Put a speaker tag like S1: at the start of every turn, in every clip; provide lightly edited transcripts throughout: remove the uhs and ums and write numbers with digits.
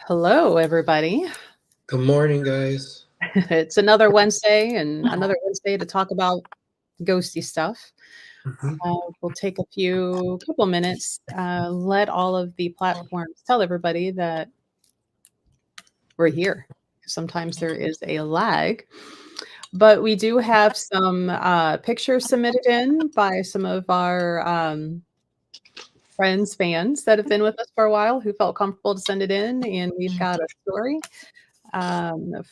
S1: Hello, everybody.
S2: Good morning, guys.
S1: It's another Wednesday and another Wednesday to talk about ghosty stuff.
S2: Mhm.
S1: We'll take couple minutes, let all of the platforms tell everybody that we're here. Sometimes there is a lag, but we do have some pictures submitted in by some of our friends, fans that have been with us for a while who felt comfortable to send it in. And we've got a story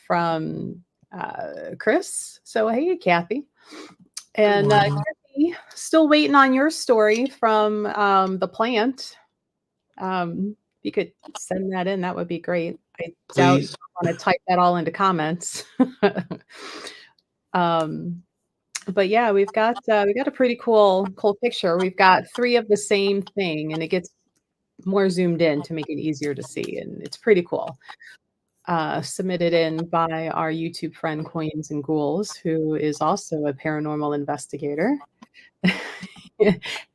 S1: from Chris. So, hey, Kathy.
S2: Good
S1: And
S2: morning.
S1: Kathy, still waiting on your story from the plant. If you could send that in, that would be great. I doubt you
S2: Please.
S1: want to type that all into comments. um, but yeah, we got a pretty cool picture. We've got three of the same thing, and it gets more zoomed in to make it easier to see, and it's pretty cool. Submitted in by our YouTube friend Coins and Ghouls, who is also a paranormal investigator.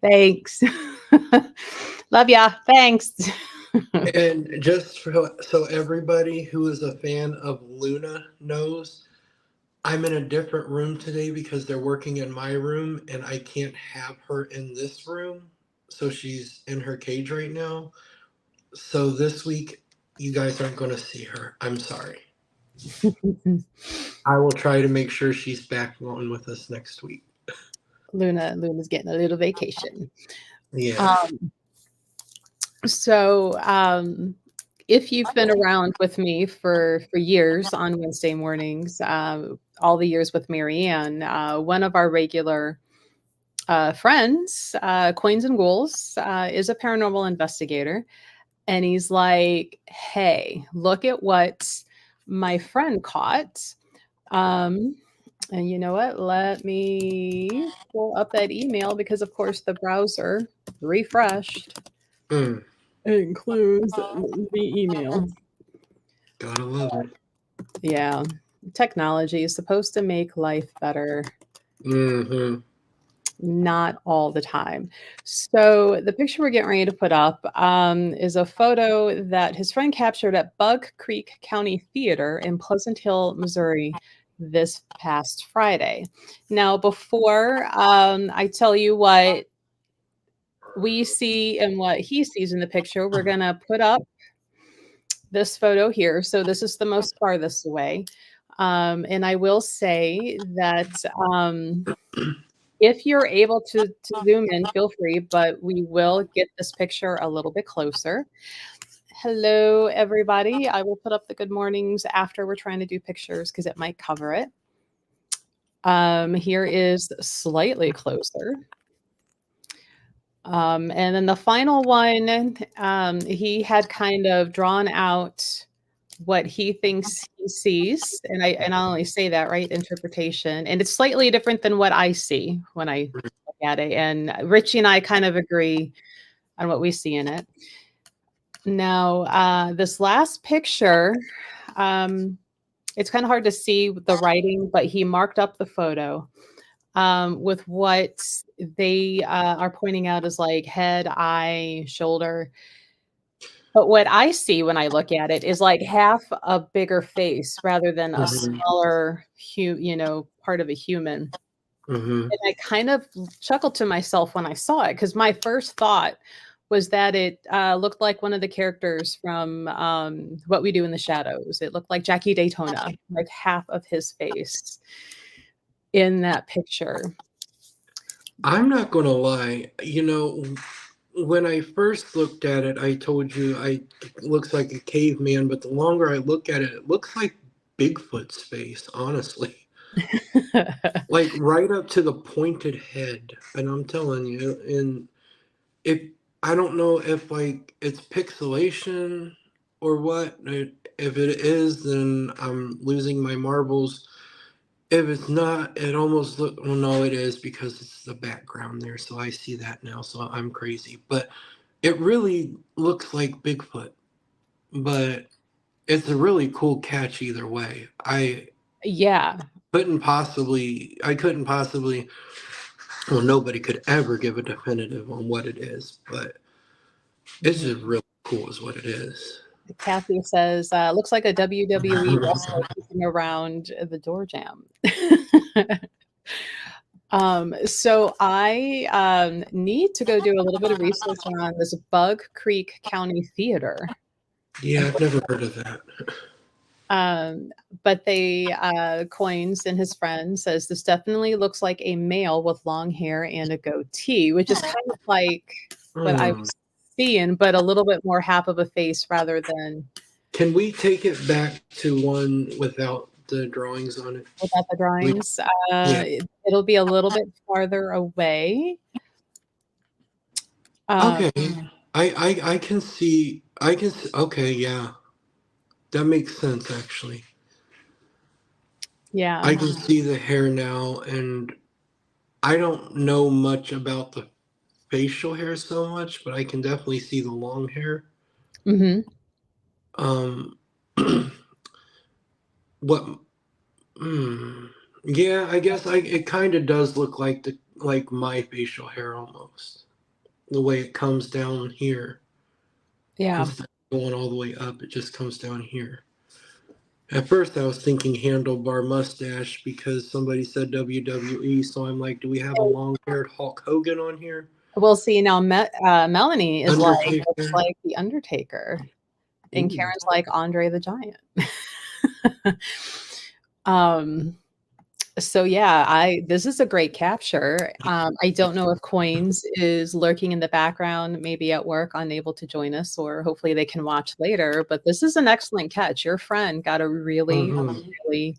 S1: Thanks. Love ya. Thanks.
S2: And just so everybody who is a fan of Luna knows, I'm in a different room today because they're working in my room and I can't have her in this room. So she's in her cage right now. So this week, you guys aren't going to see her. I'm sorry. I will try to make sure she's back on with us next week.
S1: Luna's getting a little vacation.
S2: Yeah.
S1: Um, so if you've been around with me for years on Wednesday mornings, all the years with Marianne, one of our regular friends, Coins and Ghouls, is a paranormal investigator. And he's like, hey, look at what my friend caught. Um, and you know what? Let me pull up that email because, of course, the browser refreshed.
S2: Mm,
S1: It includes the email.
S2: gotta love it.
S1: Yeah. Technology is supposed to make life better,
S2: Mm-hmm.
S1: not all the time. So the picture we're getting ready to put up is a photo that his friend captured at Bug Creek County Theater in Pleasant Hill, Missouri, this past Friday. Now, before I tell you what we see and what he sees in the picture, we're going to put up this photo here. So this is the most farthest away. And I will say that if you're able to zoom in, feel free, but we will get this picture a little bit closer. Hello, everybody. I will put up the good mornings after we're trying to do pictures because it might cover it. Here is slightly closer. And then the final one, he had kind of drawn out what he thinks he sees, and I'll only say that, right? Interpretation, and it's slightly different than what I see when I look at it. And Richie and I kind of agree on what we see in it. Now, this last picture, um, it's kind of hard to see with the writing, but he marked up the photo with what they are pointing out as like head, eye, shoulder. But what I see when I look at it is like half a bigger face rather than a
S2: Mm-hmm.
S1: smaller, part of a human.
S2: Mm-hmm.
S1: And I kind of chuckled to myself when I saw it because my first thought was that it looked like one of the characters from What We Do in the Shadows. It looked like Jackie Daytona, like half of his face in that picture.
S2: I'm not gonna lie. When I first looked at it, I told you it looks like a caveman, but the longer I look at it, it looks like Bigfoot's face, honestly. Like right up to the pointed head. And I'm telling you, and if I don't know if like it's pixelation or what. If it is, then I'm losing my marbles. If it's not, it almost look. Well, no, it is because it's the background there, so I see that now. So I'm crazy, but it really looks like Bigfoot. But it's a really cool catch either way.
S1: Yeah.
S2: I couldn't possibly. Well, nobody could ever give a definitive on what it is, but it's just
S1: Mhm.
S2: really cool is what it is.
S1: Kathy says, looks like a WWE wrestler kicking around the door jam. So I need to go do a little bit of research on this Bug Creek County Theater.
S2: Yeah, I've never heard of that.
S1: But they Coins and his friend says this definitely looks like a male with long hair and a goatee, which is kind of like what I was seeing, but a little bit more half of a face rather than.
S2: Can we take it back to one without the drawings on it?
S1: Without the drawings.
S2: Yeah.
S1: It'll be a little bit farther away.
S2: Okay. I can see. Okay, yeah. That makes sense, actually.
S1: Yeah.
S2: I can see the hair now, and I don't know much about the facial hair so much, but I can definitely see the long hair.
S1: Mm-hmm.
S2: What? Yeah, I guess it kind of does look like my facial hair almost. The way it comes down here.
S1: Yeah.
S2: Instead of going all the way up, it just comes down here. At first, I was thinking handlebar mustache because somebody said WWE, so I'm like, do we have a long-haired Hulk Hogan on here?
S1: We'll see now. Melanie is
S2: Undertaker.
S1: looks like the Undertaker, and
S2: Ooh.
S1: Karen's like Andre the Giant. um. So yeah, this is a great capture. I don't know if Coins is lurking in the background, maybe at work, unable to join us, or hopefully they can watch later. But this is an excellent catch. Your friend got a really, really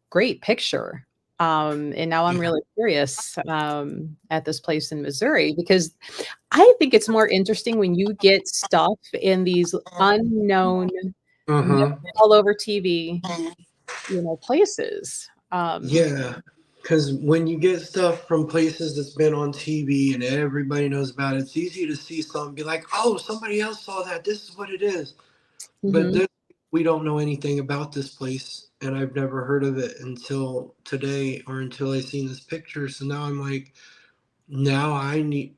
S1: great picture. And now I'm really curious at this place in Missouri because I think it's more interesting when you get stuff in these unknown, all over TV, places.
S2: Yeah, because when you get stuff from places that's been on TV and everybody knows about it, it's easy to see something and be like, oh, somebody else saw that. This is what it is. But
S1: Mhm.
S2: we don't know anything about this place, and I've never heard of it until today or until I seen this picture. So now I'm like, now I need,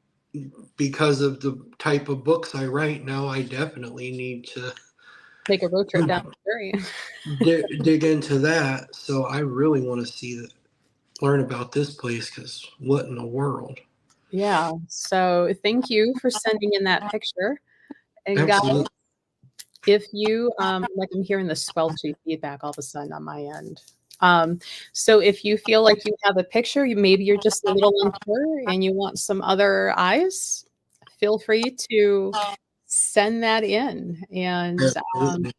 S2: because of the type of books I write, now I definitely need to
S1: Make a road trip down to Missouri.
S2: dig into that. So I really want to learn about this place because what in the world?
S1: Yeah. So thank you for sending in that picture. And guys,
S2: Absolutely.
S1: if you like I'm hearing the squelchy feedback all of a sudden on my end. So if you feel like you have a picture, maybe you're just a little unsure and you want some other eyes, feel free to send that in. And
S2: Absolutely.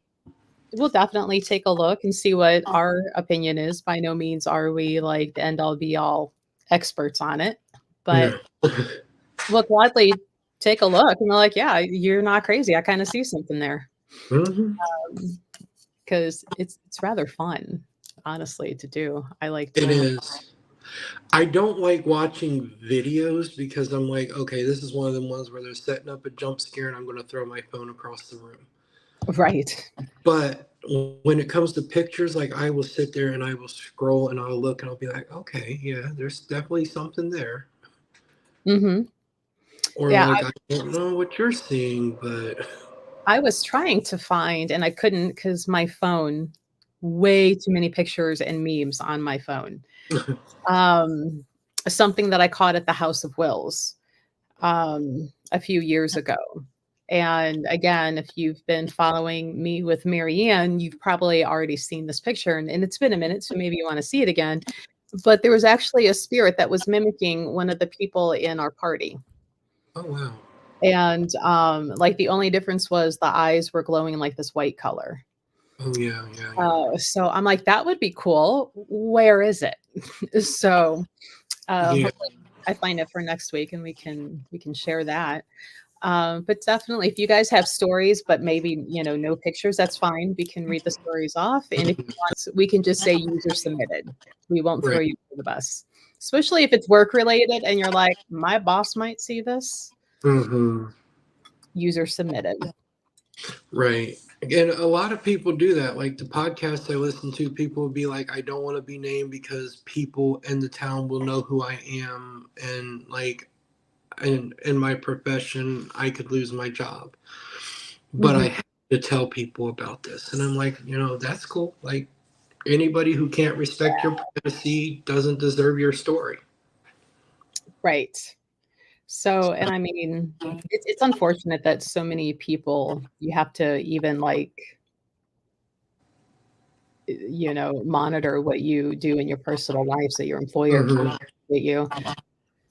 S1: we'll definitely take a look and see what our opinion is. By no means are we like the end all be all experts on it, but
S2: Yeah.
S1: we'll gladly take a look and we're like, yeah, you're not crazy. I kind of see something there. Because it's rather fun, honestly, to do. I like
S2: It
S1: doing it.
S2: is. I don't like watching videos because I'm like, okay, this is one of them ones where they're setting up a jump scare and I'm going to throw my phone across the room.
S1: Right.
S2: But when it comes to pictures, like I will sit there and I will scroll and I'll look and I'll be like, okay, yeah, there's definitely something there.
S1: Mm-hmm.
S2: Or
S1: Yeah,
S2: like, I don't know what you're seeing, but
S1: I was trying to find, and I couldn't because my phone, way too many pictures and memes on my phone. Um, Something that I caught at the House of Wills a few years ago. And again, if you've been following me with Marianne, you've probably already seen this picture, and it's been a minute, so maybe you want to see it again. But there was actually a spirit that was mimicking one of the people in our party.
S2: oh wow.
S1: And like the only difference was the eyes were glowing like this white color.
S2: Oh yeah, yeah, yeah.
S1: So I'm like, that would be cool. Where is it? So
S2: Yeah.
S1: hopefully I find it for next week and we can share that. But definitely, if you guys have stories, but maybe no pictures, that's fine. We can read the stories off, and if you want, we can just say user submitted. We won't throw
S2: Right.
S1: you under the bus, especially if it's work related and you're like, my boss might see this.
S2: Mm-hmm.
S1: User submitted.
S2: Right. And a lot of people do that. Like the podcasts I listen to, people will be like, I don't want to be named because people in the town will know who I am. And like, in my profession, I could lose my job. but I
S1: Mhm.
S2: have to tell people about this. And I'm like, that's cool. Like, anybody who can't respect your privacy doesn't deserve your story.
S1: Right. So, and I mean, it's unfortunate that so many people you have to even like, monitor what you do in your personal life so your employer can
S2: Hmm.
S1: get you.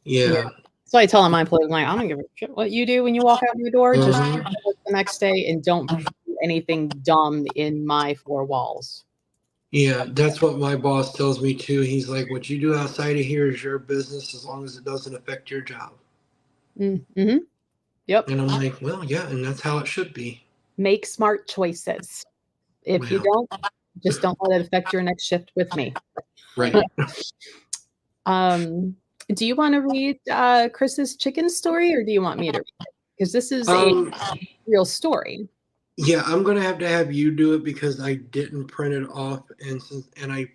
S1: Yeah.
S2: Yeah.
S1: So I tell my employees, I'm like, I don't give a shit what you do when you walk out your door. Just show
S2: Hmm.
S1: up to work the next day and don't do anything dumb in my four walls.
S2: Yeah, that's what my boss tells me too. He's like, what you do outside of here is your business as long as it doesn't affect your job.
S1: Mm-hmm. Yep.
S2: And I'm like, well, yeah, and that's how it should be.
S1: Make smart choices. If you
S2: Well,
S1: don't, just don't let it affect your next shift with me.
S2: right.
S1: Um, do you want to read Chris's chicken story, or do you want me to read it? Because this is a
S2: Um,
S1: real story.
S2: yeah, I'm gonna have you do it because I didn't print it off, and I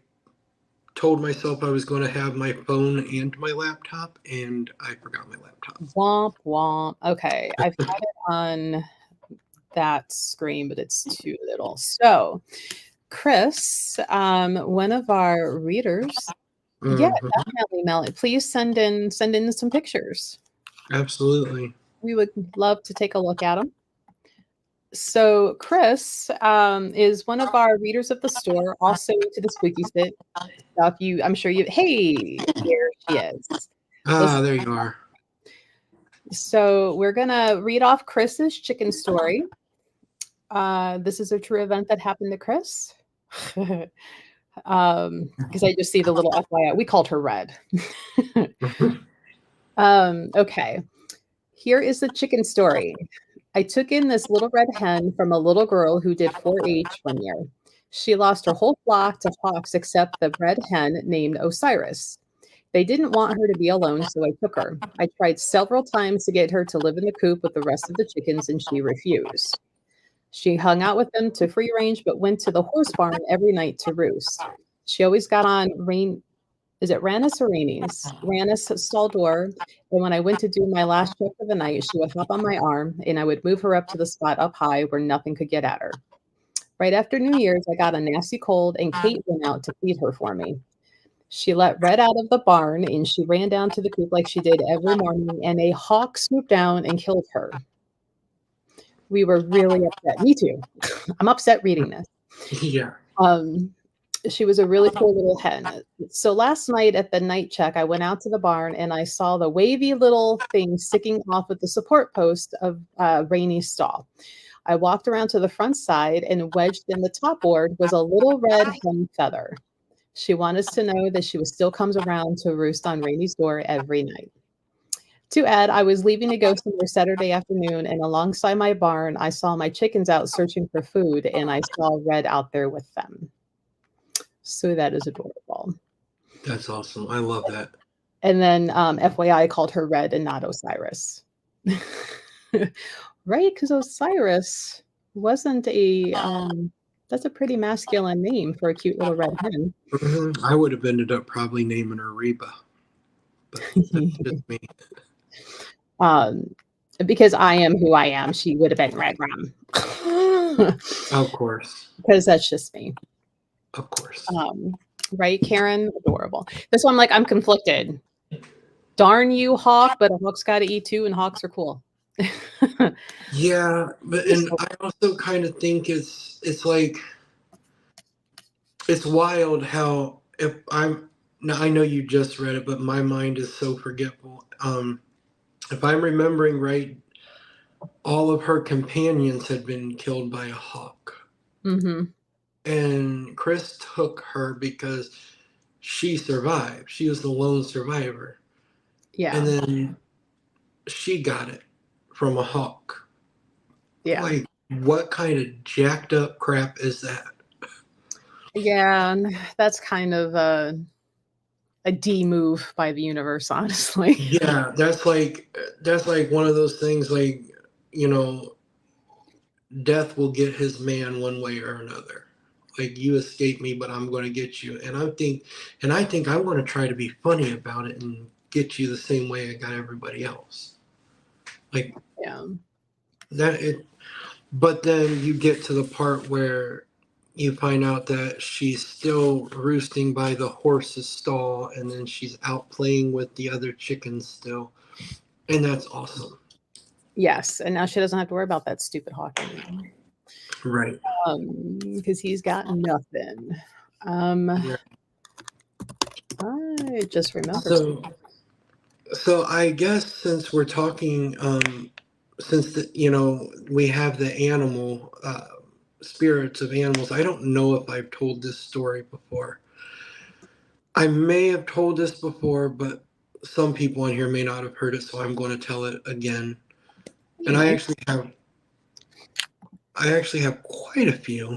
S2: told myself I was going to have my phone and my laptop, and I forgot my laptop.
S1: Womp womp. Okay, I've got it on that screen, but it's too little. So, Chris, one of our readers, yeah,
S2: Hmm.
S1: definitely, Melanie. Please send in some pictures.
S2: Absolutely.
S1: We would love to take a look at them. So Chris is one of our readers of the store, also into the spooky stuff. I'm sure you. Hey, there she is.
S2: Ah,
S1: Listen,
S2: there you are.
S1: so we're gonna read off Chris's chicken story. This is a true event that happened to Chris. Because I just see the little FYI. We called her Red. Okay. Here is the chicken story. I took in this little red hen from a little girl who did 4-H one year. She lost her whole flock to hawks except the red hen named Osiris. They didn't want her to be alone, so I took her. I tried several times to get her to live in the coop with the rest of the chickens, and she refused. She hung out with them to free range, but went to the horse barn every night to roost. She always got on is it Rannis or Rainey's? Rannis stall door. And when I went to do my last check for the night, she would hop on my arm and I would move her up to the spot up high where nothing could get at her. Right after New Year's, I got a nasty cold and Kate went out to feed her for me. She let Red out of the barn and she ran down to the coop like she did every morning, and a hawk swooped down and killed her. We were really upset. Me too. I'm upset reading this.
S2: Yeah.
S1: Um, she was a really cool little hen. So last night at the night check, I went out to the barn and I saw the wavy little thing sticking off of the support post of Rainy's stall. I walked around to the front side and wedged in the top board was a little red hen feather. She wanted us to know that she still comes around to roost on Rainy's door every night. To add, I was leaving to go somewhere Saturday afternoon, and alongside my barn, I saw my chickens out searching for food, and I saw Red out there with them. So that is adorable.
S2: That's awesome. I love that.
S1: And then, FYI, I called her Red and not Osiris. Right? Because Osiris wasn't that's a pretty masculine name for a cute little red hen.
S2: I would have ended up probably naming her Reba, but that's just me.
S1: um, because I am who I am, she would have been Red Rum.
S2: Of course.
S1: Because that's just me.
S2: Of course.
S1: Right, Karen? Adorable. This one, I'm conflicted. Darn you, Hawk, but a hawk's got to eat too, and hawks are cool.
S2: Yeah, but and I also kind of think it's like it's wild how if I'm now I know you just read it, but my mind is so forgetful. If I'm remembering right, all of her companions had been killed by a hawk.
S1: Mm-hmm.
S2: And Chris took her because she survived. She was the lone survivor.
S1: Yeah.
S2: And then she got it from a hawk.
S1: Yeah.
S2: Like, what kind of jacked up crap is that?
S1: Yeah. That's kind of a D move by the universe, honestly.
S2: Yeah, that's like one of those things like, you know, death will get his man one way or another. Like you escape me, but I'm going to get you. And I think I want to try to be funny about it and get you the same way I got everybody else. Like
S1: Yeah.
S2: that But then you get to the part where you find out that she's still roosting by the horse's stall, and then she's out playing with the other chickens still. And that's awesome.
S1: Yes, and now she doesn't have to worry about that stupid hawk anymore.
S2: Right.
S1: Because he's got nothing.
S2: Right.
S1: I just remembered.
S2: So I guess since we're talking, since we have the animal spirits of animals, I don't know if I've told this story before. I may have told this before, but some people on here may not have heard it, so I'm going to tell it again. And I actually have quite a few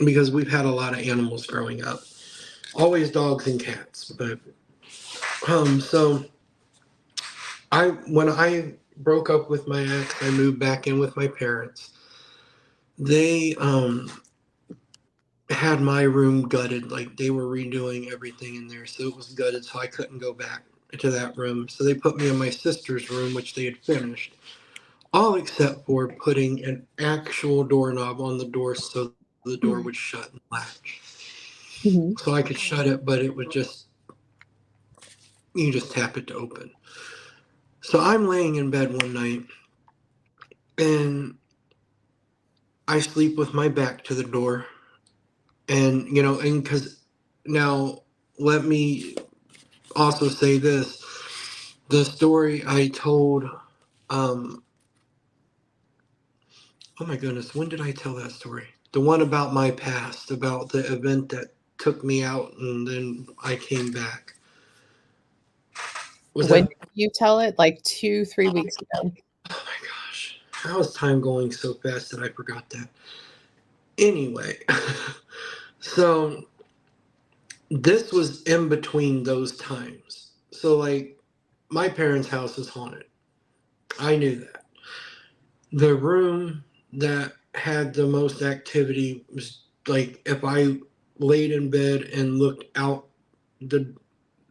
S2: because we've had a lot of animals growing up. Always dogs and cats, but so when I broke up with my ex, I moved back in with my parents. They had my room gutted, like they were redoing everything in there, so it was gutted, so I couldn't go back to that room. So they put me in my sister's room, which they had finished, all except for putting an actual doorknob on the door so the door would shut and latch.
S1: Mhm.
S2: So I could shut it, but it would you just tap it to open. So I'm laying in bed one night and I sleep with my back to the door. And, and because now let me also say this, the story I told, oh my goodness, when did I tell that story? The one about my past, about the event that took me out and then I came back. Was
S1: When
S2: that?
S1: did you tell it? Like 2-3 weeks ago.
S2: Oh my gosh. How is time going so fast that I forgot that? Anyway, so this was in between those times. So, like, my parents' house is haunted. I knew that. The room that had the most activity was like if I laid in bed and looked out the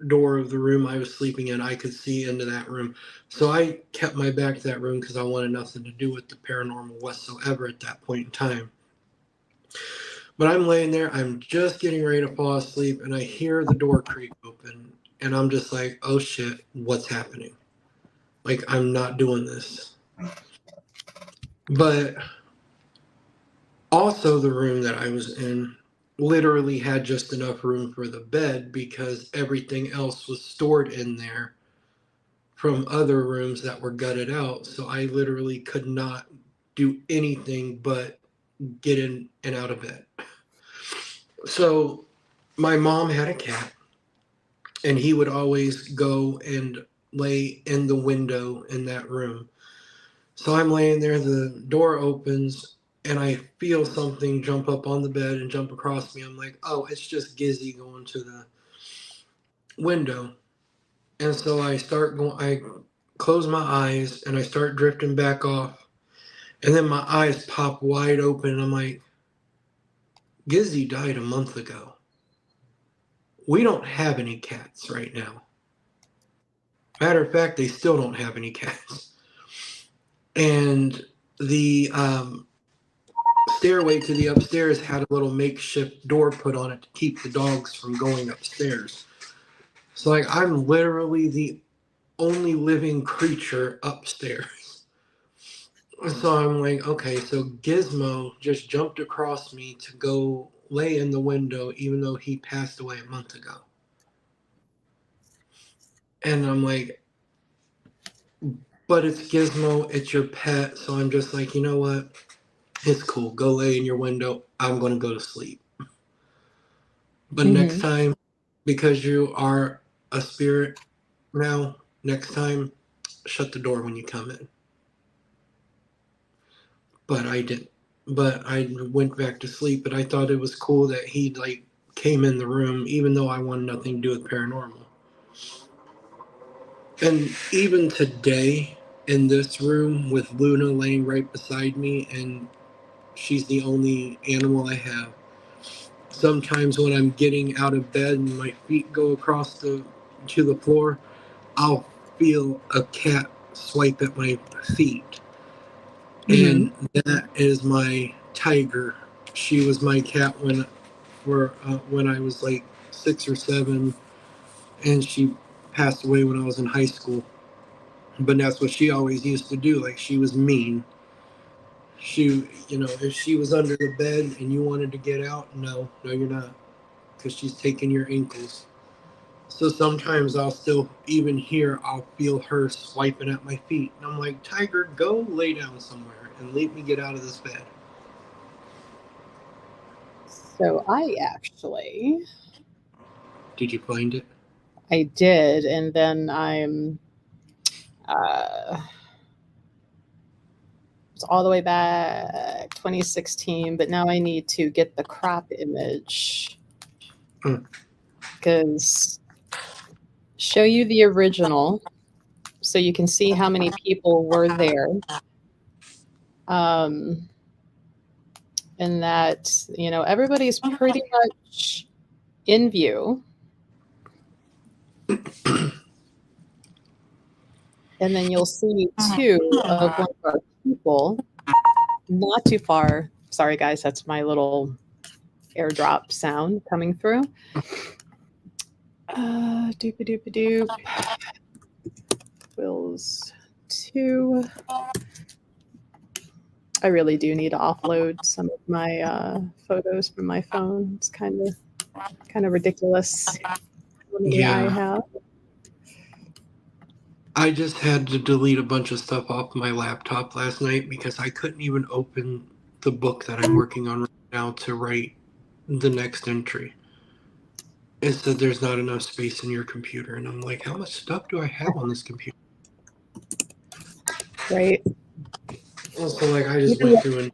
S2: door of the room I was sleeping in, I could see into that room. So I kept my back to that room because I wanted nothing to do with the paranormal whatsoever at that point in time. But I'm laying there, I'm just getting ready to fall asleep, and I hear the door creak open, and I'm just like, oh shit, what's happening? Like, I'm not doing this. But also, the room that I was in literally had just enough room for the bed because everything else was stored in there from other rooms that were gutted out. So I literally could not do anything but get in and out of bed. So my mom had a cat, and he would always go and lay in the window in that room. So I'm laying there, the door opens, and I feel something jump up on the bed and jump across me. I'm like, oh, it's just Gizzy going to the window. And so I close my eyes and I start drifting back off. And then my eyes pop wide open and I'm like, Gizzy died a month ago. We don't have any cats right now. Matter of fact, they still don't have any cats. And the stairway to the upstairs had a little makeshift door put on it to keep the dogs from going upstairs. So like I'm literally the only living creature upstairs. So I'm like, okay, so Gizmo just jumped across me to go lay in the window even though he passed away a month ago. And I'm like, but it's Gizmo, it's your pet. So I'm just like, you know what? It's cool. Go lay in your window. I'm going to go to sleep. But next
S1: Mhm.
S2: time, because you are a spirit now, next time, shut the door when you come in. But I didn't. But I went back to sleep. But I thought it was cool that he like came in the room, even though I wanted nothing to do with paranormal. And even today, in this room with Luna laying right beside me, and she's the only animal I have. Sometimes when I'm getting out of bed and my feet go across to the floor, I'll feel a cat swipe at my feet.
S1: Hmm.
S2: and that is my Tiger. She was my cat when I was like 6 or 7, and she passed away when I was in high school. But that's what she always used to do. Like, she was mean. If she was under the bed and you wanted to get out, no, you're not, because she's taking your ankles. So sometimes I'll still, even here, I'll feel her swiping at my feet. And I'm like, Tiger, go lay down somewhere and let me get out of this bed.
S1: So
S2: Did you find it?
S1: I did, and then uh, it's all the way back 2016, but now I need to get the crop image because show you the original so you can see how many people were there. Um, and that, everybody's pretty much in view. And then you'll see two of one of our people not too far. Sorry, guys, that's my little airdrop sound coming through. Doop-a-doop-a-doop. Wills 2. I really do need to offload some of my photos from my phone. It's kind of ridiculous how many I have.
S2: I just had to delete a bunch of stuff off my laptop last night because I couldn't even open the book that I'm working on right now to write the next entry. It said there's not enough space in your computer, and I'm like, how much stuff do I have on this computer?
S1: Right.
S2: So like, I just went through and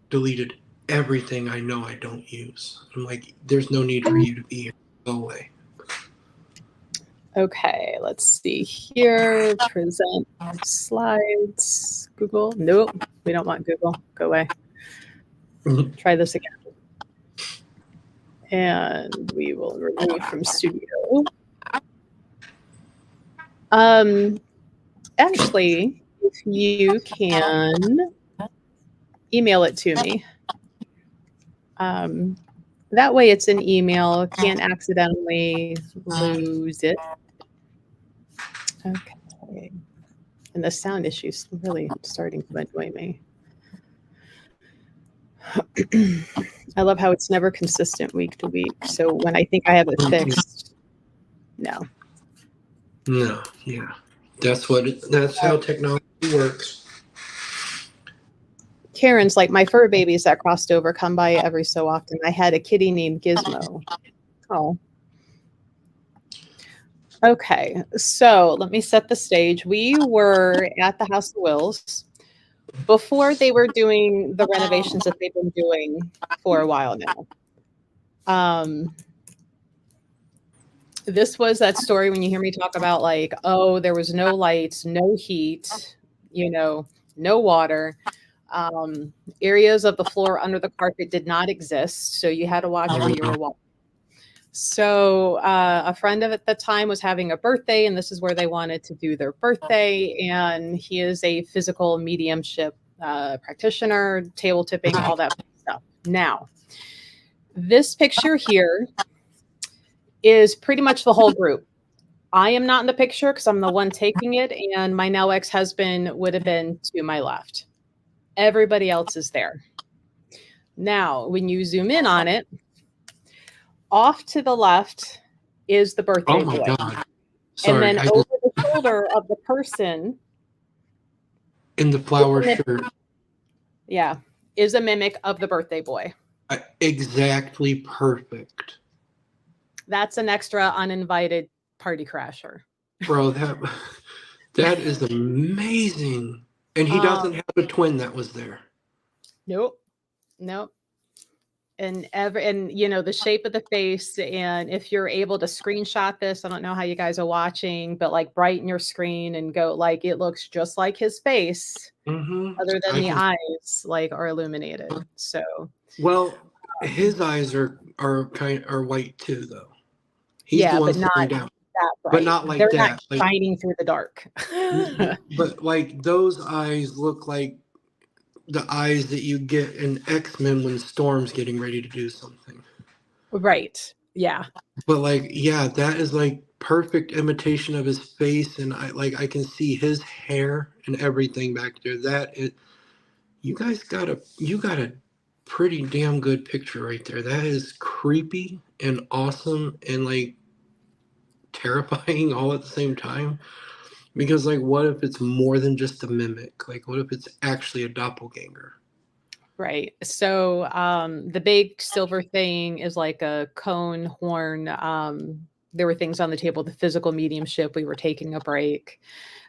S2: deleted everything I know I don't use. I'm like, there's no need for you to be here. Go away.
S1: Okay, let's see here. Present slides. Google. Nope, we don't want Google. Go away. Try this again. And we will remove from Studio. Actually, if you can email it to me. That way it's an email. Can't accidentally lose it. Okay. And the sound issue's really starting to annoy me. I love how it's never consistent week to week. So when I think I have it fixed, no.
S2: No, yeah. That's how technology works.
S1: Karen's like, my fur babies that crossed over come by every so often. I had a kitty named Gizmo. Oh. Okay, so let me set the stage. We were at the House of Wills before they were doing the renovations that they've been doing for a while now. This was that story when you hear me talk about like, oh, there was no lights, no heat, no water. Areas of the floor under the carpet did not exist, so you had to watch where you were walking. So a friend of at the time was having a birthday, and this is where they wanted to do their birthday. And he is a physical mediumship practitioner, table tipping, all that stuff. Now, this picture here is pretty much the whole group. I am not in the picture because I'm the one taking it, and my now ex-husband would have been to my left. Everybody else is there. Now, when you zoom in on it, off to the left is the birthday boy.
S2: God. Sorry,
S1: and then over the shoulder of the person
S2: in the flower shirt.
S1: Yeah, is a mimic of the birthday boy.
S2: Exactly perfect.
S1: That's an extra uninvited party crasher.
S2: Bro, that is amazing. And he doesn't have a twin that was there.
S1: Nope. And the shape of the face, and if you're able to screenshot this, I don't know how you guys are watching, but like brighten your screen and go like it looks just like his face, other than the eyes like are illuminated. So
S2: well, his eyes are white too, though. He's the one
S1: but not
S2: down.
S1: that bright.
S2: But not like
S1: they're
S2: that.
S1: Not shining through the dark.
S2: But like those eyes look like the eyes that you get in X-Men when Storm's getting ready to do something.
S1: Right. Yeah.
S2: But like, yeah, that is like perfect imitation of his face, and I can see his hair and everything back there. That is, you got a pretty damn good picture right there. That is creepy and awesome and like terrifying all at the same time. Because like, what if it's more than just a mimic? Like, what if it's actually a doppelganger?
S1: Right. So the big silver thing is like a cone horn. There were things on the table, the physical mediumship. We were taking a break.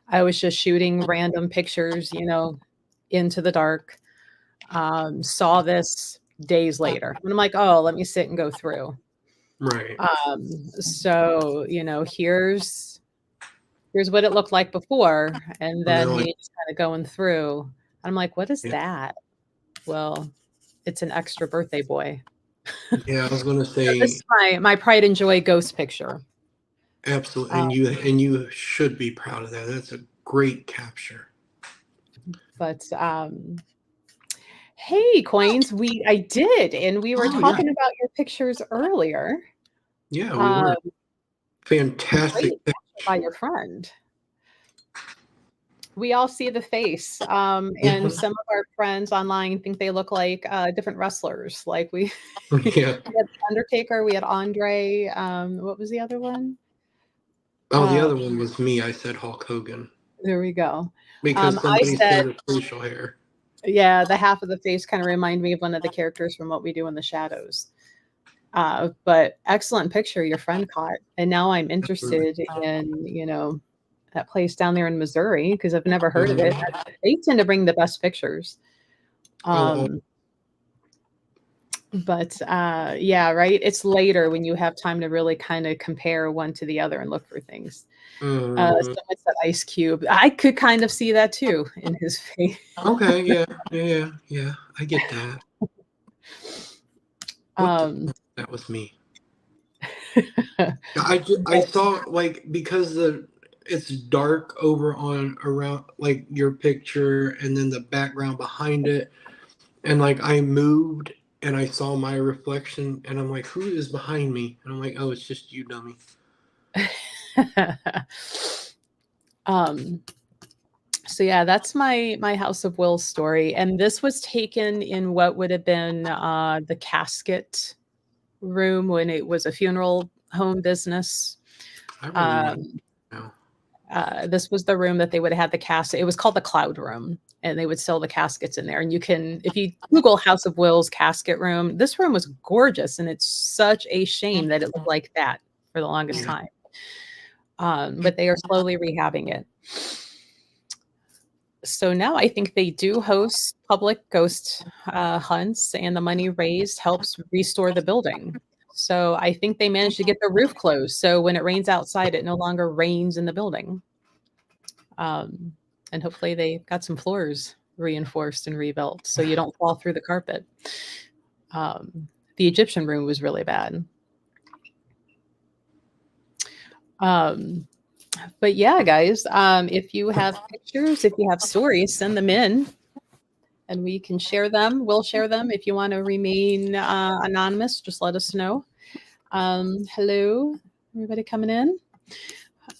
S1: I was just shooting random pictures, into the dark. Saw this days later. And I'm like, oh, let me sit and go through.
S2: Right.
S1: So, here's what it looked like before. And
S2: And then
S1: then
S2: like,
S1: me just kind of going through. And I'm like, what is
S2: yeah,
S1: that? Well, it's an extra birthday boy.
S2: yeah, I was gonna
S1: So this
S2: say
S1: is my pride and joy ghost picture.
S2: absolutely,
S1: Uh,
S2: and you should be proud of that. That's a great capture.
S1: but hey, coins, I did, and we were
S2: Oh yeah,
S1: talking about your pictures earlier.
S2: yeah, we
S1: Uh,
S2: were fantastic.
S1: Great capture by your friend. We all see the face, and some of our friends online think they look like different wrestlers. Like
S2: Yeah.
S1: we had the Undertaker, we had Andre. What was the other one?
S2: Oh, the
S1: Uh,
S2: other one was me. I said Hulk Hogan
S1: there we go.
S2: because
S1: I
S2: somebody
S1: said,
S2: said a facial hair.
S1: yeah, the half of the face kind of remind me of one of the characters from What We Do in the Shadows. But excellent picture your friend caught. And now I'm interested in, that place down there in Missouri because I've never heard of it.
S2: Mhm.
S1: They tend to bring the best pictures.
S2: Oh,
S1: Um, but yeah, right. It's later when you have time to really kind of compare one to the other and look for things.
S2: mhm.
S1: Someone said Ice Cube. I could kind of see that too in his face.
S2: Okay, yeah, yeah, yeah, yeah. I get that. What the?
S1: Um,
S2: That was me. I saw like because it's dark over on around like your picture and then the background behind it, and like I moved and I saw my reflection and I'm like, who is behind me? And I'm like, oh, it's just you, dummy.
S1: um, so yeah, that's my House of Will story, and this was taken in what would have been the casket room when it was a funeral home business.
S2: I remember
S1: Um,
S2: now.
S1: this was the room that they would have had the casket. It was called the Cloud Room, and they would sell the caskets in there. And you can, if you Google House of Will's casket room, this room was gorgeous, and it's such a shame that it looked like that for the longest
S2: Yeah.
S1: time. But they are slowly rehabbing it. So now I think they do host public ghost hunts, and the money raised helps restore the building. So I think they managed to get the roof closed. So when it rains outside, it no longer rains in the building. Um, and hopefully they got some floors reinforced and rebuilt so you don't fall through the carpet. The Egyptian room was really bad. Um, but yeah, guys, if you have pictures, if you have stories, send them in and we can share them. We'll share them. If you want to remain anonymous, just let us know. Hello, everybody coming in.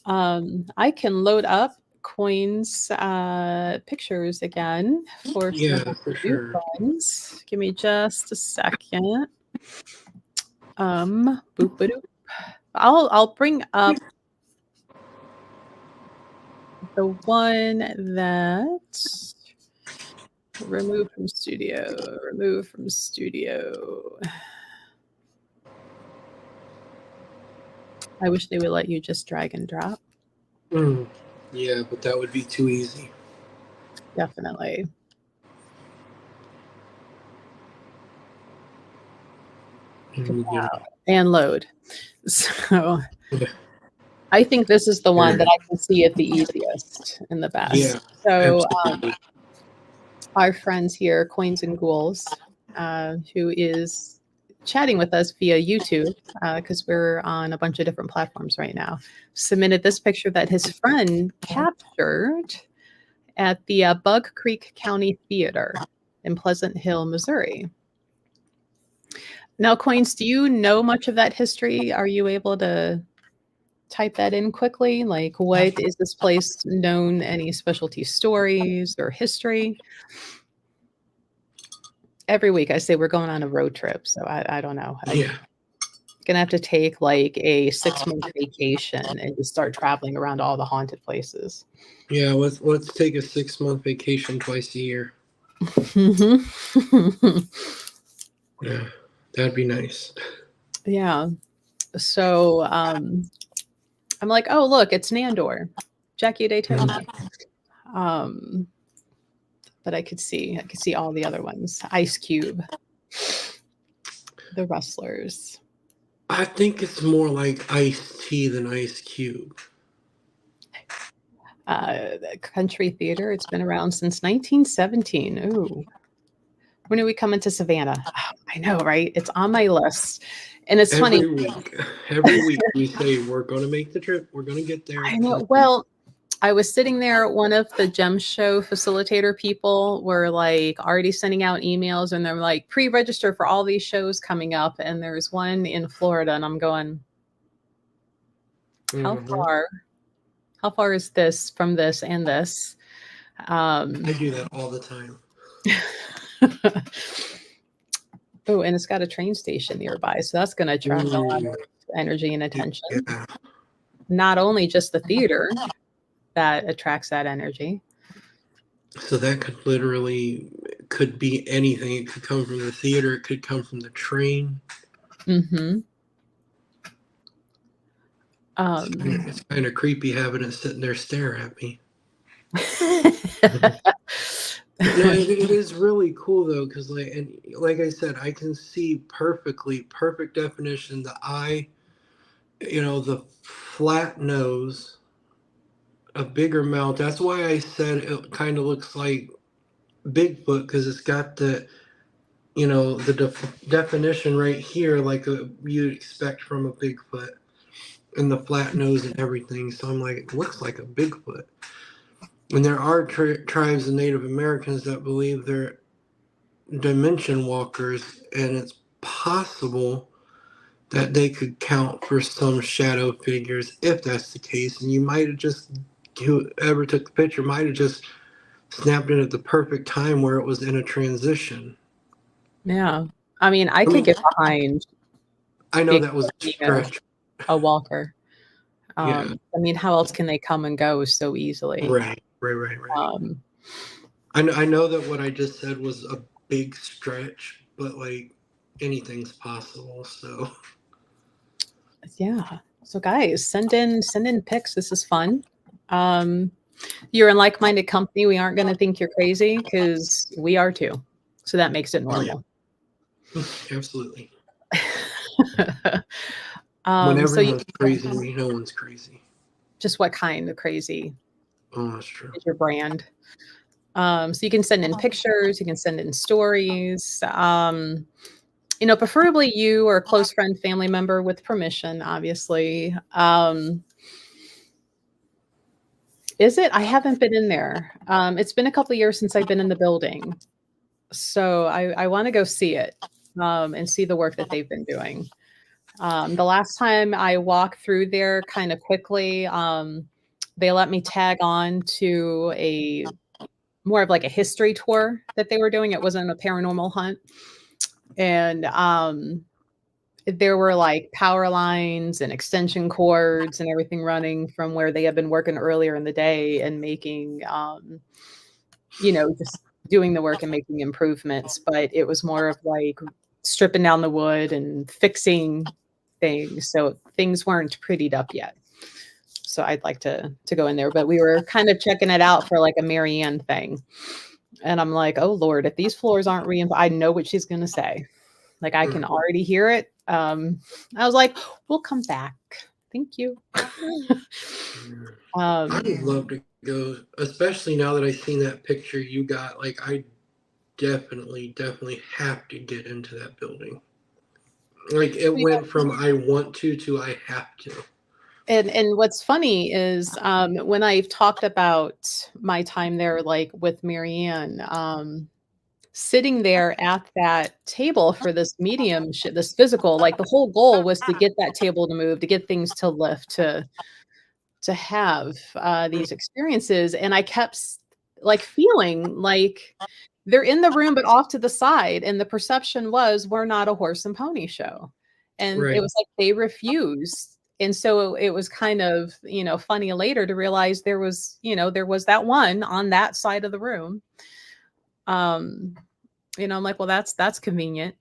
S1: I can load up Coin's pictures again for some of
S2: Yeah,
S1: the
S2: for
S1: new
S2: sure.
S1: ones. Give me just a second. Boop-a-doop. I'll bring up the one that remove from studio. Remove from studio. I wish they would let you just drag and drop.
S2: Mm. Yeah, but that would be too easy.
S1: Definitely. And load. So
S2: Yeah,
S1: I think this is the one
S2: sure.
S1: that I can see it the easiest and the
S2: Yeah,
S1: best. So
S2: absolutely.
S1: our friends here, Coins and Ghouls, who is chatting with us via YouTube, because we're on a bunch of different platforms right now, submitted this picture that his friend captured at the Bug Creek County Theater. in Pleasant Hill, Missouri. Now, Coins, do you know much of that history? Are you able to type that in quickly? Like, what is this place known? Any specialty stories or history? Every week I say we're going on a road trip, so I don't know. I'm
S2: Yeah.
S1: gonna have to take like a 6-month vacation and just start traveling around all the haunted places.
S2: Yeah, let's take a 6-month vacation twice a year. Yeah, that'd be nice.
S1: Yeah. So I'm like, oh look, it's Nandor, Jackie Daytona. But I could see all the other ones. Ice Cube, the wrestlers.
S2: I think it's more like iced tea than Ice Cube.
S1: The Country Theater. It's been around since 1917. Ooh. When are we coming to Savannah? Oh, I know, right? It's on my list. And it's funny.
S2: Every week we say we're going to make the trip. We're going to get there.
S1: I know. Well, I was sitting there. One of the gem show facilitator people were like already sending out emails, and they're like, pre-register for all these shows coming up. And there's one in Florida, and I'm going, how far is this from this and this?
S2: I do that all the time.
S1: Oh, and it's got a train station nearby, so that's going to attract a lot of energy and attention.
S2: Yeah.
S1: Not only just the theater that attracts that energy.
S2: So that could be anything. It could come from the theater. It could come from the train.
S1: Mm-hmm.
S2: It's kind of creepy having it sitting there stare at me. No, it is really cool though, because like I said, I can see perfect definition. The eye, the flat nose, a bigger mouth. That's why I said it kind of looks like Bigfoot, because it's got the definition right here, like you'd expect from a Bigfoot, and the flat nose and everything. So I'm like, it looks like a Bigfoot. And there are tribes of Native Americans that believe they're dimension walkers, and it's possible that they could count for some shadow figures if that's the case. And you might have just, whoever took the picture might have just snapped it at the perfect time where it was in a transition.
S1: Yeah. I mean, I could get behind.
S2: I know that was a stretch.
S1: A walker.
S2: Yeah.
S1: I mean, how else can they come and go so easily?
S2: Right. I know that what I just said was a big stretch, but like anything's possible. So
S1: yeah. So guys, send in pics. This is fun. You're in like-minded company. We aren't going to think you're crazy, because we are too. So that makes it normal.
S2: Absolutely.
S1: When
S2: everyone's crazy, no one's crazy.
S1: Just what kind of crazy?
S2: Oh, that's true.
S1: Is your brand. So you can send in pictures, you can send in stories. Preferably you or a close friend, family member with permission, obviously. Is it? I haven't been in there. It's been a couple of years since I've been in the building. So I want to go see it and see the work that they've been doing. The last time I walked through there kind of quickly, they let me tag on to a more of like a history tour that they were doing. It wasn't a paranormal hunt. And there were like power lines and extension cords and everything running from where they had been working earlier in the day and making, just doing the work and making improvements. But it was more of like stripping down the wood and fixing things. So things weren't prettied up yet. So I'd like to go in there, but we were kind of checking it out for like a Marianne thing. And I'm like, oh Lord, if these floors aren't I know what she's going to say. Like I can already hear it. I was like, we'll come back. Thank you.
S2: I would love to go, especially now that I've seen that picture you got. Like I definitely have to get into that building. Like it went from I want to I have to.
S1: And what's funny is when I've talked about my time there, like with Marianne, sitting there at that table for this this physical, like the whole goal was to get that table to move, to get things to lift, to have these experiences. And I kept like feeling like they're in the room, but off to the side. And the perception was we're not a horse and pony show. And it
S2: Right.
S1: was like they refused. And so it was kind of, funny later to realize there was that one on that side of the room. Um, I'm like, well, that's convenient.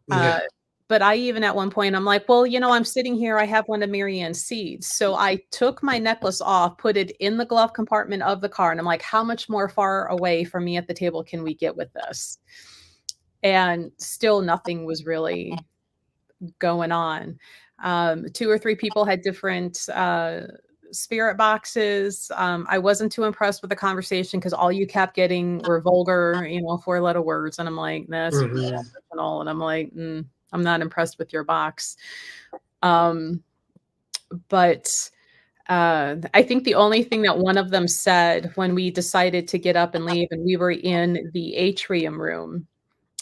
S2: Yeah.
S1: Uh, but I even at one point, I'm like, well, I'm sitting here. I have one of Marianne's seeds. So I took my necklace off, put it in the glove compartment of the car. And I'm like, how much more far away from me at the table can we get with this? And still nothing was really going on. 2 or 3 people had different spirit boxes. I wasn't too impressed with the conversation because all you kept getting were vulgar, 4-letter words. And I'm like, that's
S2: Hmm.
S1: original. And I'm like, I'm not impressed with your box. But I think the only thing that one of them said when we decided to get up and leave, and we were in the atrium room,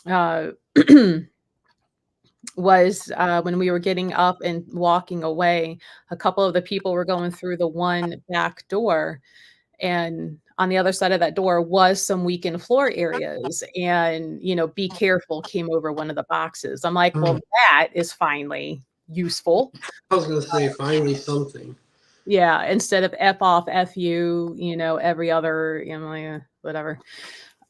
S1: uh, was when we were getting up and walking away, a couple of the people were going through the one back door. And on the other side of that door was some weakened floor areas. And, be careful came over one of the boxes. I'm like, well, that is finally useful.
S2: I was gonna say finally something.
S1: Yeah. Instead of F off, F you, every other, like, whatever.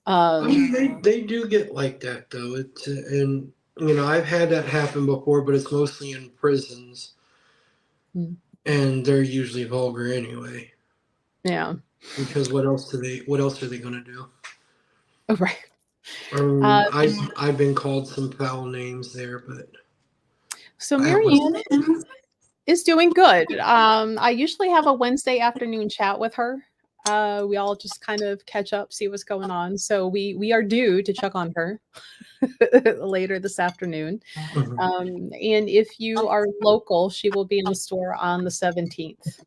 S2: I mean,
S1: Um,
S2: they do get like that though. It's and I've had that happen before, but it's mostly in prisons,
S1: mm,
S2: and they're usually vulgar anyway.
S1: yeah.
S2: Because what else are they gonna do?
S1: Oh, right.
S2: I mean,
S1: Uh,
S2: I've been called some foul names there, but
S1: so
S2: that was
S1: Marianne is doing good. I usually have a Wednesday afternoon chat with her. We all just kind of catch up, see what's going on. So we are due to check on her later this afternoon.
S2: Mhm.
S1: And if you are local, she will be in the store on the 17th.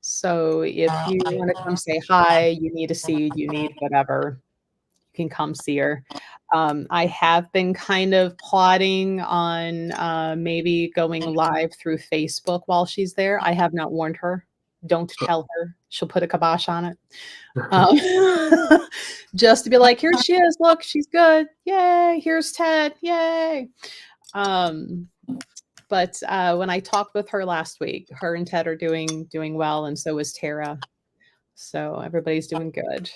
S1: So if you want to come say hi, you need a seed, you need whatever, you can come see her. I have been kind of plotting on maybe going live through Facebook while she's there. I have not warned her. Don't tell her. She'll put a kibosh on it. Um, just to be like, here she is. Look, she's good. Yay. Here's Ted. Yay. Um, but when I talked with her last week, her and Ted are doing well, and so is Tara. So everybody's doing good.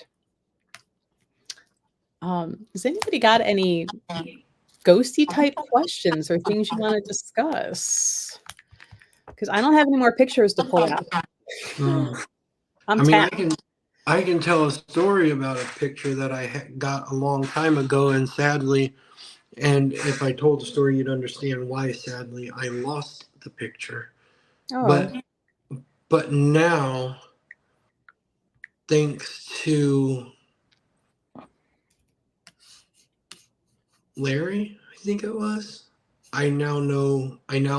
S1: Has anybody got any ghosty type questions or things you want to discuss? Because I don't have any more pictures to pull out.
S2: Mm.
S1: I'm
S2: I mean, I
S1: tapped.
S2: can I can tell a story about a picture that I got a long time ago, and sadly, and if I told the story, you'd understand why. Sadly, I lost the picture,
S1: Oh,
S2: but now, thanks to Larry, I think it was, I now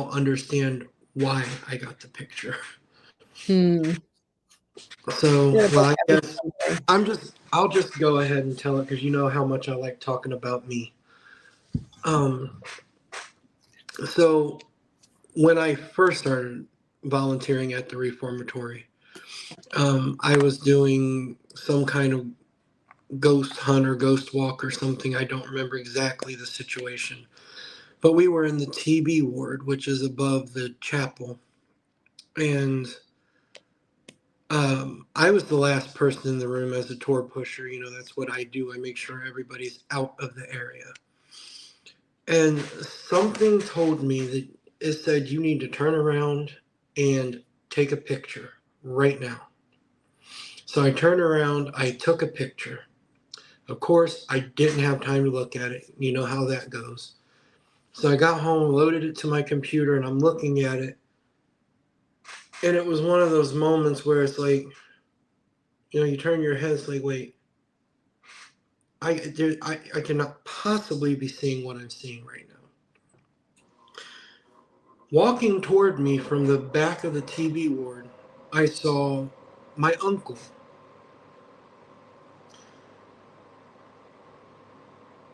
S2: understand why I got the picture.
S1: hmm.
S2: So,
S1: It'll
S2: well,
S1: book
S2: I
S1: at
S2: guess
S1: someday.
S2: I'll just go ahead and tell it because you know how much I like talking about me. Um, so when I first started volunteering at the reformatory, I was doing some kind of ghost hunt or ghost walk or something. I don't remember exactly the situation, but we were in the TB ward, which is above the chapel, and I was the last person in the room as a tour pusher. That's what I do. I make sure everybody's out of the area. And something told me that it said you need to turn around and take a picture right now. So I turned around, I took a picture. Of course, I didn't have time to look at it. You know how that goes. So I got home, loaded it to my computer, and I'm looking at it. And it was one of those moments where it's like, you turn your head, it's like, wait, I cannot possibly be seeing what I'm seeing right now. Walking toward me from the back of the TB ward, I saw my uncle.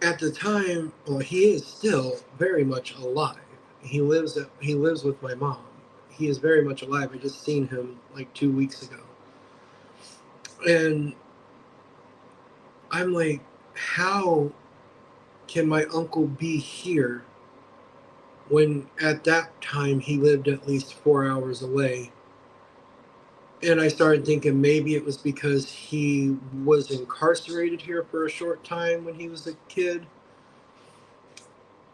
S2: at the time, well, he is still very much alive. He lives with my mom. He is very much alive. I just seen him like 2 weeks ago, and I'm like, how can my uncle be here when at that time he lived at least 4 hours away? And I started thinking maybe it was because he was incarcerated here for a short time when he was a kid.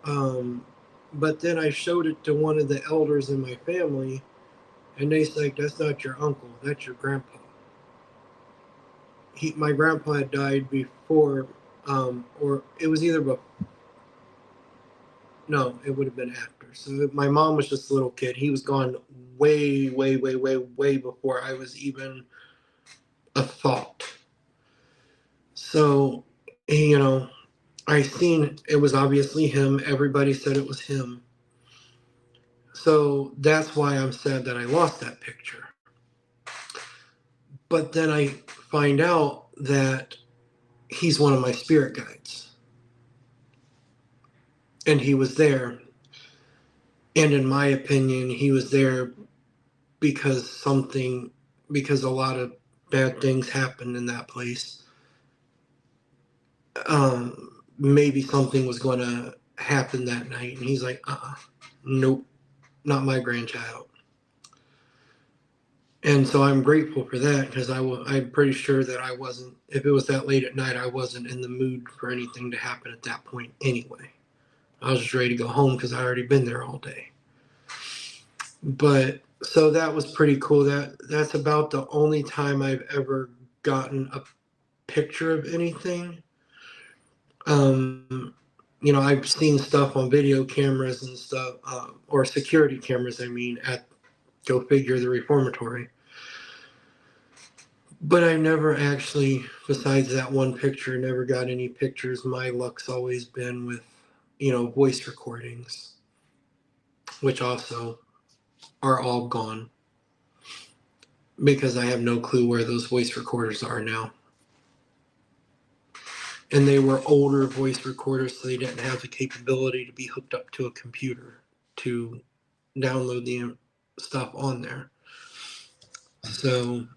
S2: Um, but then I showed it to one of the elders in my family, and they said, "That's not your uncle, that's your grandpa." My grandpa had died before, or it was either no, it would have been after. So my mom was just a little kid. He was gone way, way, way, way, way before I was even a thought. So, you know, I seen it was obviously him. Everybody said it was him. So that's why I'm sad that I lost that picture. But then I find out that he's one of my spirit guides. And he was there. And in my opinion, he was there because because a lot of bad things happened in that place. Maybe something was going to happen that night. And he's like, nope, not my grandchild. And so I'm grateful for that because I'm pretty sure that I wasn't, if it was that late at night, I wasn't in the mood for anything to happen at that point anyway. I was just ready to go home because I already been there all day. But so that was pretty cool. That's about the only time I've ever gotten a picture of anything. Um, I've seen stuff on video cameras and stuff, or security cameras, I mean, at go figure the reformatory. But I never actually, besides that one picture, never got any pictures. My luck's always been with, voice recordings, which also are all gone because I have no clue where those voice recorders are now. And they were older voice recorders, so they didn't have the capability to be hooked up to a computer to download the stuff on there. So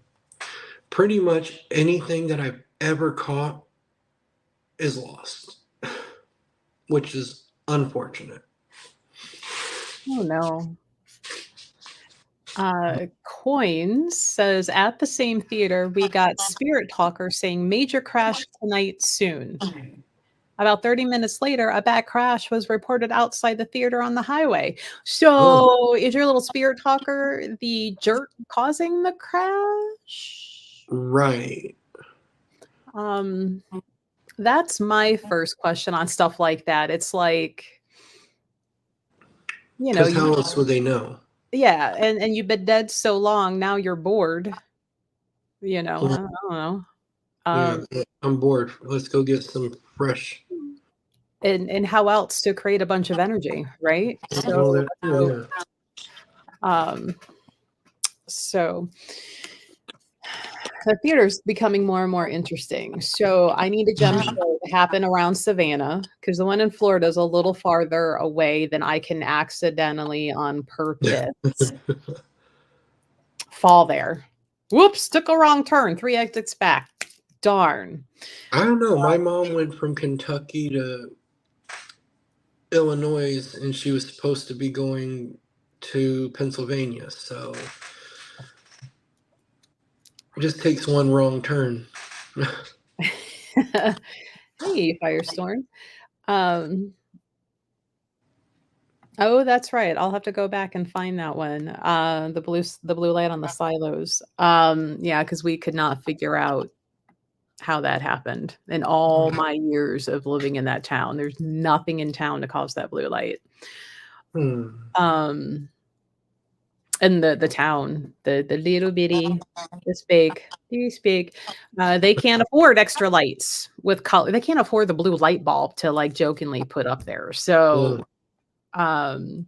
S2: pretty much anything that I've ever caught is lost, which is unfortunate.
S1: Oh no. Coins says at the same theater, we got Spirit Talker saying major crash tonight soon. About 30 minutes later, a bad crash was reported outside the theater on the highway.
S2: Oh,
S1: So, is your little Spirit Talker the jerk causing the crash?
S2: right.
S1: Um, that's my first question on stuff like that. It's like,
S2: Because
S1: you
S2: how else would they know?
S1: yeah, and you've been dead so long, now you're bored,
S2: Well,
S1: I don't know.
S2: yeah,
S1: Um,
S2: I'm bored. Let's go get some fresh.
S1: and how else to create a bunch of energy, right?
S2: Well,
S1: So,
S2: that, yeah.
S1: um, so the theater's becoming more and more interesting. So I need a gem show to happen around Savannah because the one in Florida is a little farther away than I can accidentally on purpose fall there. Whoops, took a wrong turn, 3 exits back. Darn.
S2: I don't know. My mom went from Kentucky to Illinois, and she was supposed to be going to Pennsylvania. So it just takes one wrong turn.
S1: Hey, Firestorm. Um, oh, that's right. I'll have to go back and find that one. The blue light on the silos. Yeah, because we could not figure out how that happened in all my years of living in that town. There's nothing in town to cause that blue light.
S2: Hmm.
S1: Um, and the town, the little bitty, this big, they can't afford extra lights with color. They can't afford the blue light bulb to like jokingly put up there. So, um,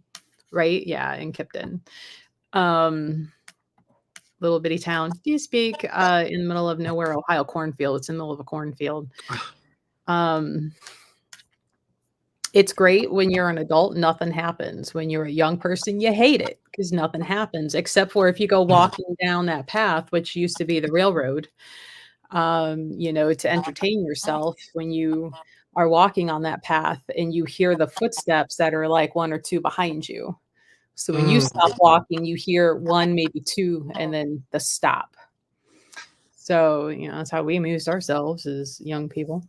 S1: right, yeah, in Kipton, little bitty town. This big, in the middle of nowhere, Ohio cornfield. It's in the middle of a cornfield. Um, It's great when you're an adult, nothing happens. When you're a young person, you hate it because nothing happens, except for if you go walking down that path, which used to be the railroad, to entertain yourself when you are walking on that path and you hear the footsteps that are like 1 or 2 behind you. So when you
S2: Mm,
S1: stop walking, you hear 1, maybe 2, and then the stop. So, that's how we amused ourselves as young people.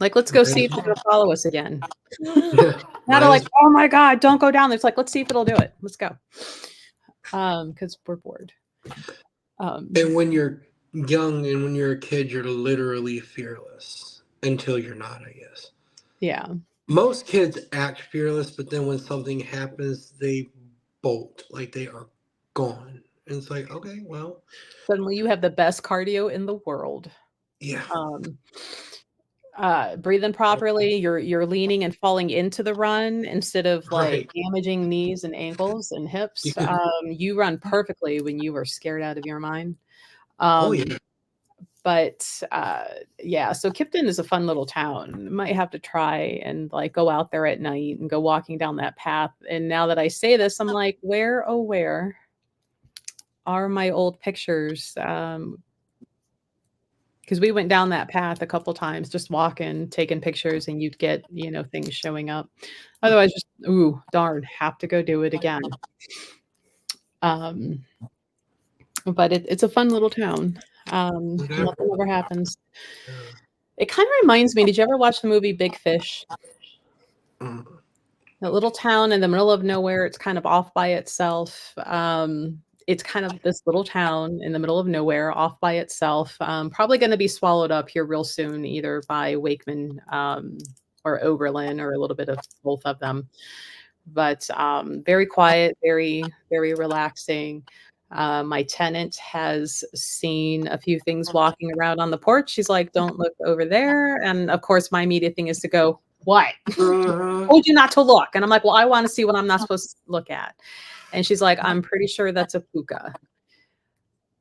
S1: Like, "Let's go see if it's
S2: might,
S1: gonna follow us again." Now they're
S2: might
S1: like,
S2: as
S1: "Oh my god, don't go down there." It's like, "Let's see if it'll do it. Let's go." Because 'cause we're bored. Um,
S2: and when you're young and when you're a kid, you're literally fearless until you're not, I guess.
S1: yeah.
S2: Most kids act fearless, but then when something happens, they bolt, like they are gone. And it's like, okay, well,
S1: Suddenly you have the best cardio in the world.
S2: yeah,
S1: Um, breathing properly, you're leaning and falling into the run instead of, like,
S2: right.
S1: damaging knees and ankles and hips. You run perfectly when you were scared out of your mind.
S2: Oh,
S1: Um,
S2: yeah.
S1: but, yeah, so Kipton is a fun little town. Might have to try and, like, go out there at night and go walking down that path, and now that I say this, I'm like, "Where, oh, where are my old pictures?" Because we went down that path a couple times, just walking, taking pictures, and you'd get, things showing up. Otherwise, just, "Ooh, darn, have to go do it again." Um, but it's a fun little town. Nothing ever happens.
S2: Yeah.
S1: It kinda reminds me, did you ever watch the movie Big Fish?
S2: Mm.
S1: That little town in the middle of nowhere, it's kind of off by itself. It's kind of this little town in the middle of nowhere, off by itself, probably gonna be swallowed up here real soon, either by Wakeman, or Oberlin, or a little bit of both of them. But, very quiet, very, very relaxing. My tenant has seen a few things walking around on the porch. She's like, "Don't look over there." And, of course, my immediate thing is to go, "What?
S2: Uh,
S1: Told you not to look." And I'm like, "Well, I wanna see what I'm not supposed to look at." And she's like, "I'm pretty sure that's a puka."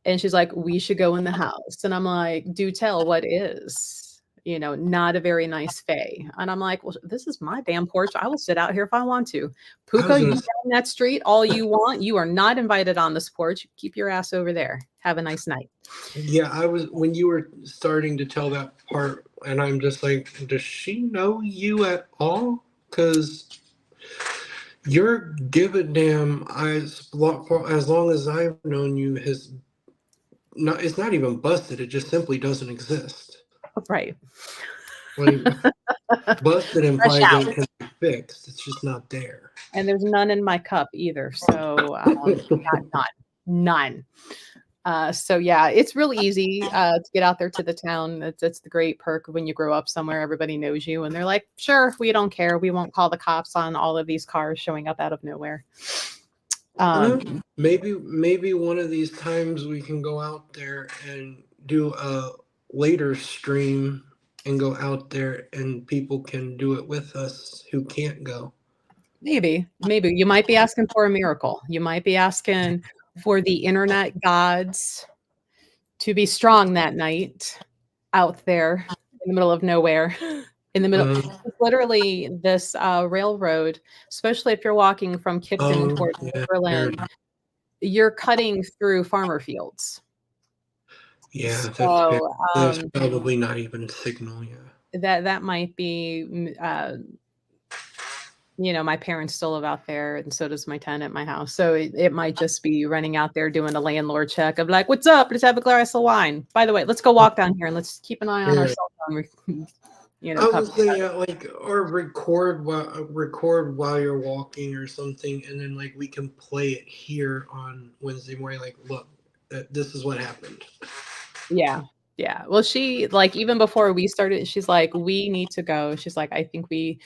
S1: And she's like, "We should go in the house." And I'm like, "Do tell, what is?" Not a very nice fae. And I'm like, "Well, this is my damn porch. I will sit out here if I want to.
S2: I was
S1: Puka, you
S2: gonna
S1: down that street all you want. You are not invited on this porch. Keep your ass over there. Have a nice night."
S2: Yeah, I was when you were starting to tell that part, and I'm just like, does she know you at all? Because your give a damn as long as I've known you has not. It's not even busted. It just simply doesn't exist.
S1: Right.
S2: Like busted
S1: Fresh
S2: implies that
S1: out.
S2: it can be fixed. It's just not there.
S1: And there's none in my cup either. So, not none. None. So yeah, it's really easy to get out there to the town. That's the great perk of when you grow up somewhere, everybody knows you, and they're like, "Sure, we don't care. We won't call the cops on all of these cars showing up out of nowhere."
S2: Uh,
S1: Um,
S2: maybe one of these times we can go out there and do a later stream and go out there and people can do it with us who can't go.
S1: maybe you might be asking for a miracle. You might be asking for the internet gods to be strong that night out there in the middle of nowhere. In the middle,
S2: Uh,
S1: it's literally this railroad, especially if you're walking from Kipton
S2: oh
S1: towards
S2: yeah,
S1: Oberlin, you're cutting through farmer fields.
S2: yeah. That's fair.
S1: So,
S2: There's probably not even signal. Yeah.
S1: that might be, my parents still live out there, and so does my tenant at my house. So it might just be running out there doing a landlord check of like, "What's up? Let's have a glass of wine. By the way, let's go walk down here and let's keep an eye on our
S2: Yeah.
S1: cell phone."
S2: I
S1: Cover.
S2: was saying, yeah, like, or record while you're walking or something, and then like we can play it here on Wednesday morning. Like, look, this is what happened.
S1: Yeah. Yeah. Well, she like even before we started, she's like, "We need to go." She's like, "I think we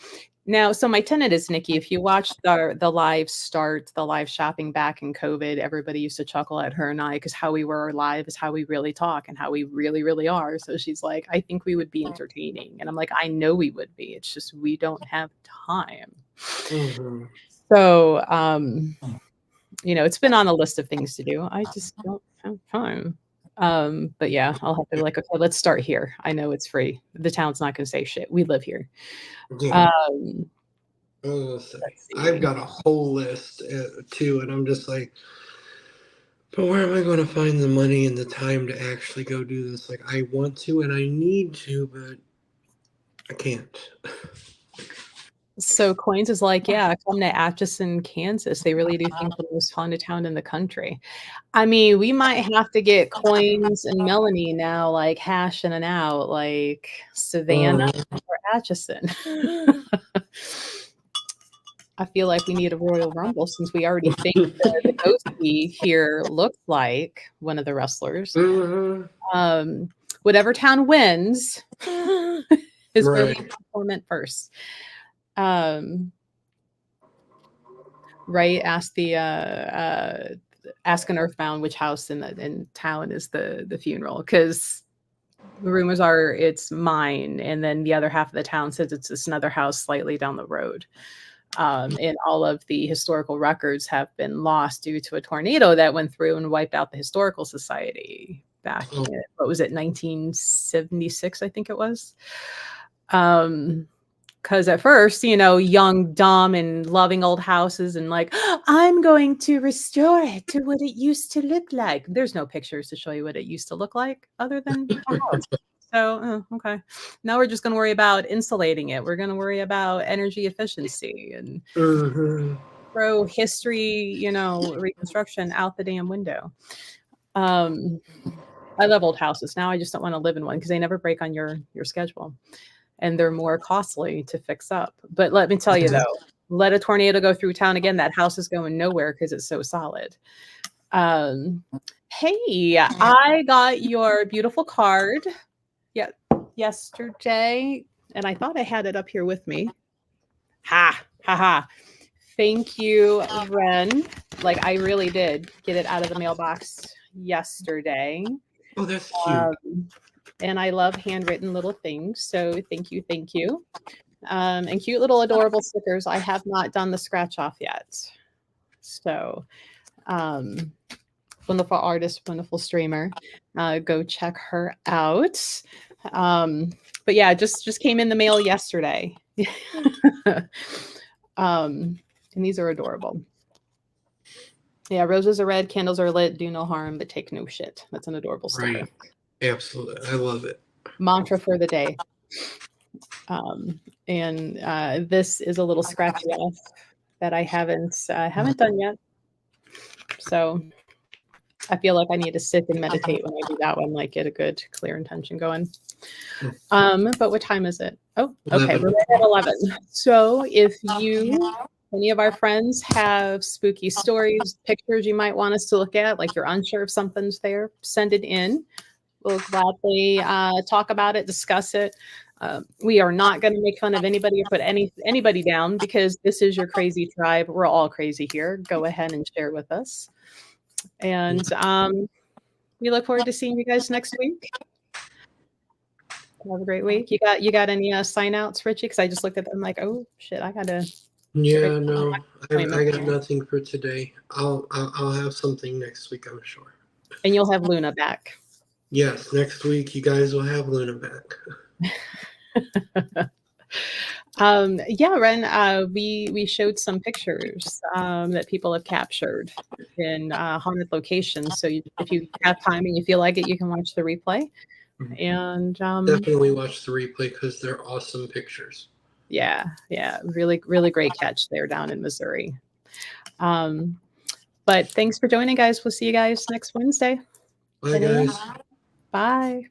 S1: now." So my tenant is Nikki. If you watch the live shopping back in COVID, everybody used to chuckle at her and I because how we were live is how we really talk and how we really, really are. So she's like, "I think we would be entertaining." And I'm like, "I know we would be. It's just we don't have time."
S2: Hmm.
S1: So it's been on the list of things to do. I just don't have time. But yeah, I'll have to be like, "Okay, let's start here. I know it's free. The town's not gonna say shit. We live here."
S2: Yeah.
S1: Um,
S2: I was gonna say,
S1: Let's
S2: I've
S1: see.
S2: got a whole list too, and I'm just like, but where am I going to find the money and the time to actually go do this? Like, I want to and I need to, but I can't.
S1: So Coins is like, yeah, come to Atchison, Kansas. They really do think the most haunted town in the country. I mean, we might have to get Coins and Melanie now, like hashing it out, like Savannah
S2: Uh,
S1: or Atchison. I feel like we need a Royal Rumble since we already think the ghost we here looks like one of the wrestlers.
S2: uh,
S1: Um, Whatever town wins is where we
S2: right,
S1: torment first. Um, right? Ask an Earthbound which house in town is the funeral, because the rumors are it's mine, and then the other half of the town says it's this another house slightly down the road. And all of the historical records have been lost due to a tornado that went through and wiped out the historical society back
S2: oh,
S1: in, what was it, 1976, I think it was. Because at first, young, dumb, and loving old houses, and like, I'm going to restore it to what it used to look like. There's no pictures to show you what it used to look like other than a house. So, okay. Now we're just going to worry about insulating it. We're going to worry about energy efficiency and
S2: uh,
S1: throw history, reconstruction out the damn window. Um, I love old houses. Now I just don't want to live in one because they never break on your schedule, and they're more costly to fix up. But let me tell you though, let a tornado go through town again, that house is going nowhere because it's so solid. Um, hey, I got your beautiful card yesterday, and I thought I had it up here with me. Ha ha ha. Thank you, Ren. Like, I really did get it out of the mailbox yesterday.
S2: oh, that's cute.
S1: Um, and I love handwritten little things. So thank you, thank you. And cute little adorable stickers. I have not done the scratch off yet. So um, wonderful artist, wonderful streamer. Go check her out. But yeah, just came in the mail yesterday. And these are adorable. Yeah, roses are red, candles are lit, do no harm, but take no shit. That's an adorable sticker.
S2: Right, absolutely, I love it.
S1: Mantra for the day. And this is a little scratchy off that I haven't done yet. So I feel like I need to sit and meditate when I do that one, like get a good clear intention going. But what time is it? Oh, okay,
S2: 11.
S1: we're right at 11. So if any of our friends have spooky stories, pictures you might want us to look at, like you're unsure if something's there, send it in. We'll gladly talk about it, discuss it. We are not going to make fun of anybody or put anybody down because this is your crazy tribe. We're all crazy here. Go ahead and share with us. And we look forward to seeing you guys next week. Have a great week. You got any sign outs, Richie? Because I just looked at them like, oh shit, I gotta get ready
S2: Yeah,
S1: for
S2: no,
S1: my appointment.
S2: I got nothing for today. I'll have something next week, I'm sure.
S1: And you'll have Luna back.
S2: Yes, next week you guys will have Luna back.
S1: Yeah, Ren, we showed some pictures that people have captured in haunted locations. So if you have time and you feel like it, you can watch the replay. And
S2: Definitely watch the replay because they're awesome pictures.
S1: yeah, really, really great catch there down in Missouri. But thanks for joining, guys. We'll see you guys next Wednesday.
S2: Bye,
S1: 10 a.m.
S2: guys.
S1: Bye.